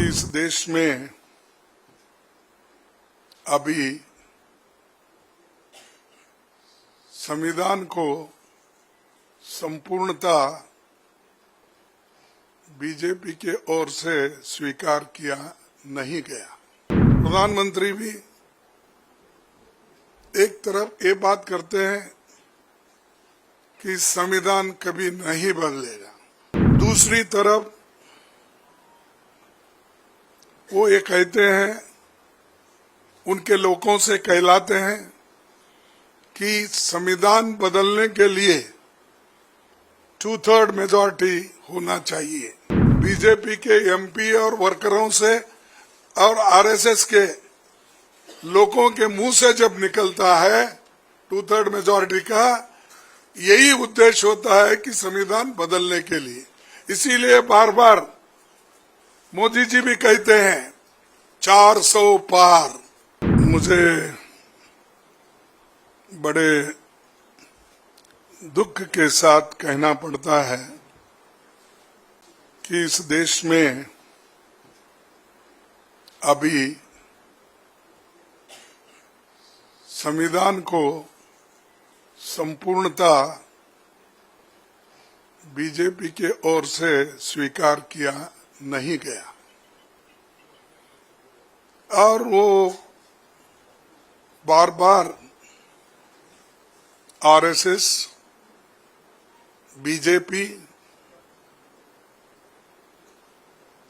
कि इस देश में अभी संविधान को संपूर्णता बीजेपी के ओर से स्वीकार किया नहीं गया। प्रधानमंत्री भी एक तरफ ये बात करते हैं कि संविधान कभी नहीं बदलेगा, दूसरी तरफ वो ये कहते हैं, उनके लोगों से कहलाते हैं कि संविधान बदलने के लिए 2/3 मेजॉरिटी होना चाहिए। बीजेपी के एमपी और वर्करों से और आरएसएस के लोगों के मुंह से जब निकलता है 2/3 मेजॉरिटी का, यही उद्देश्य होता है कि संविधान बदलने के लिए। इसीलिए बार बार मोदी जी भी कहते हैं 400 पार। मुझे बड़े दुख के साथ कहना पड़ता है कि इस देश में अभी संविधान को संपूर्णता बीजेपी के ओर से स्वीकार किया नहीं गया और वो बार बार आरएसएस, बीजेपी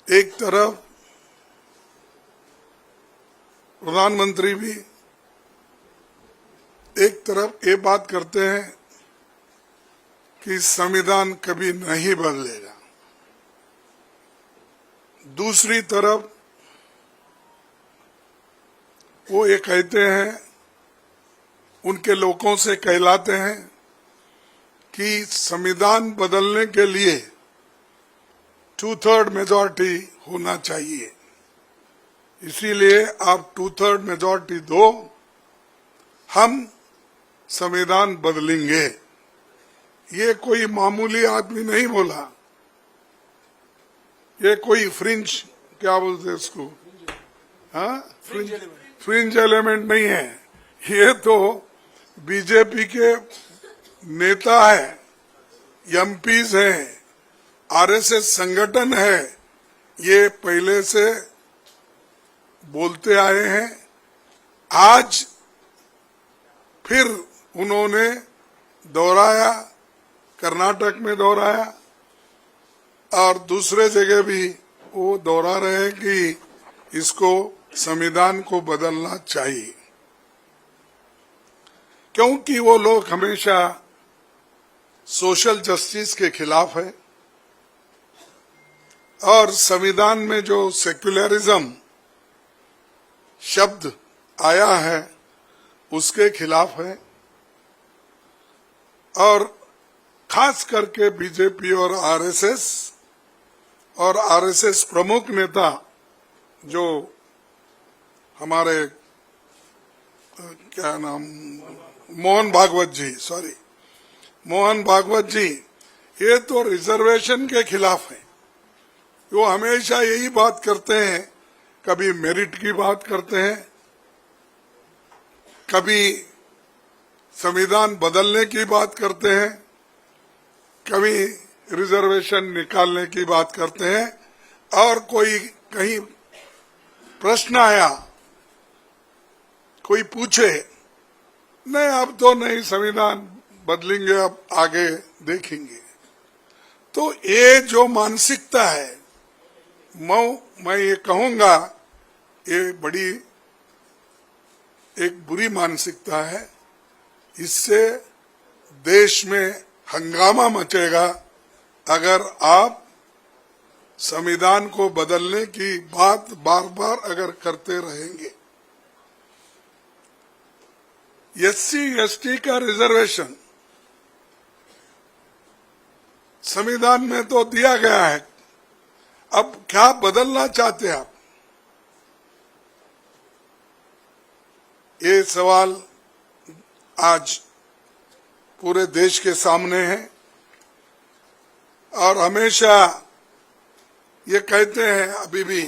एक तरफ, प्रधानमंत्री भी एक तरफ ये बात करते हैं कि संविधान कभी नहीं बदलेगा, दूसरी तरफ वो ये कहते हैं, उनके लोगों से कहलाते हैं कि संविधान बदलने के लिए 2/3 मेजॉरिटी होना चाहिए। इसीलिए आप 2/3 मेजॉरिटी दो, हम संविधान बदलेंगे। ये कोई मामूली आदमी नहीं बोला, ये कोई फ्रिंज, क्या बोलते हैं इसको, हाँ, फ्रिंज एलिमेंट नहीं है। ये तो बीजेपी के नेता है, एमपीज हैं, आरएसएस संगठन है, ये पहले से बोलते आए हैं। आज फिर उन्होंने दोहराया, कर्नाटक में दोहराया और दूसरे जगह भी वो दोहरा रहे हैं कि इसको संविधान को बदलना चाहिए, क्योंकि वो लोग हमेशा सोशल जस्टिस के खिलाफ है और संविधान में जो सेक्युलरिज्म शब्द आया है उसके खिलाफ है। और खास करके बीजेपी और आरएसएस प्रमुख नेता जो हमारे क्या नाम, मोहन भागवत जी, ये तो रिजर्वेशन के खिलाफ है। वो हमेशा यही बात करते हैं, कभी मेरिट की बात करते हैं, कभी संविधान बदलने की बात करते हैं, कभी रिजर्वेशन निकालने की बात करते हैं। और कोई कहीं प्रश्न आया, कोई पूछे, नहीं अब तो नहीं संविधान बदलेंगे, अब आगे देखेंगे। तो ये जो मानसिकता है, मैं ये कहूंगा, ये बड़ी एक बुरी मानसिकता है। इससे देश में हंगामा मचेगा अगर आप संविधान को बदलने की बात बार बार अगर करते रहेंगे। SC/ST का रिजर्वेशन संविधान में तो दिया गया है, अब क्या बदलना चाहते हैं आप? ये सवाल आज पूरे देश के सामने है और हमेशा ये कहते हैं अभी भी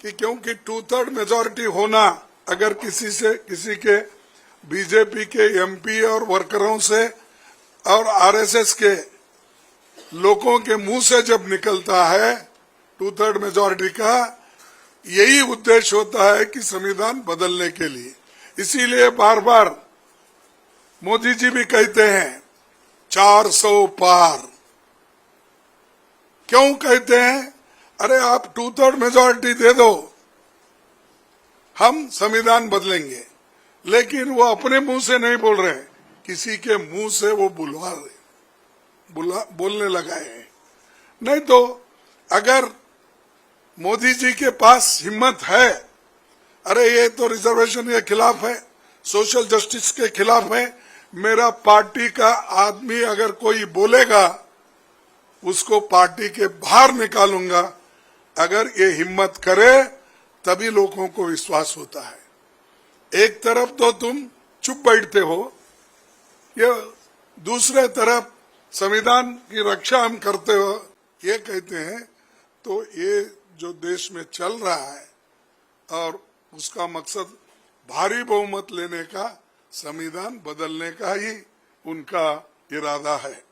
कि क्योंकि 2/3 मेजॉरिटी होना अगर किसी के बीजेपी के एमपी और वर्करों से और आरएसएस के लोगों के मुंह से जब निकलता है 2/3 मेजॉरिटी का, यही उद्देश्य होता है कि संविधान बदलने के लिए। इसीलिए बार बार मोदी जी भी कहते हैं 400 पार। क्यों कहते हैं? अरे आप 2/3 मेजॉरिटी दे दो, हम संविधान बदलेंगे। लेकिन वो अपने मुंह से नहीं बोल रहे, किसी के मुंह से वो बोलने लगाए हैं। नहीं तो अगर मोदी जी के पास हिम्मत है, अरे ये तो रिजर्वेशन के खिलाफ है, सोशल जस्टिस के खिलाफ है, मेरा पार्टी का आदमी अगर कोई बोलेगा उसको पार्टी के बाहर निकालूंगा, अगर ये हिम्मत करे तभी लोगों को विश्वास होता है। एक तरफ तो तुम चुप बैठते हो, ये दूसरे तरफ संविधान की रक्षा हम करते हो ये कहते हैं। तो ये जो देश में चल रहा है और उसका मकसद भारी बहुमत लेने का, संविधान बदलने का ही उनका इरादा है।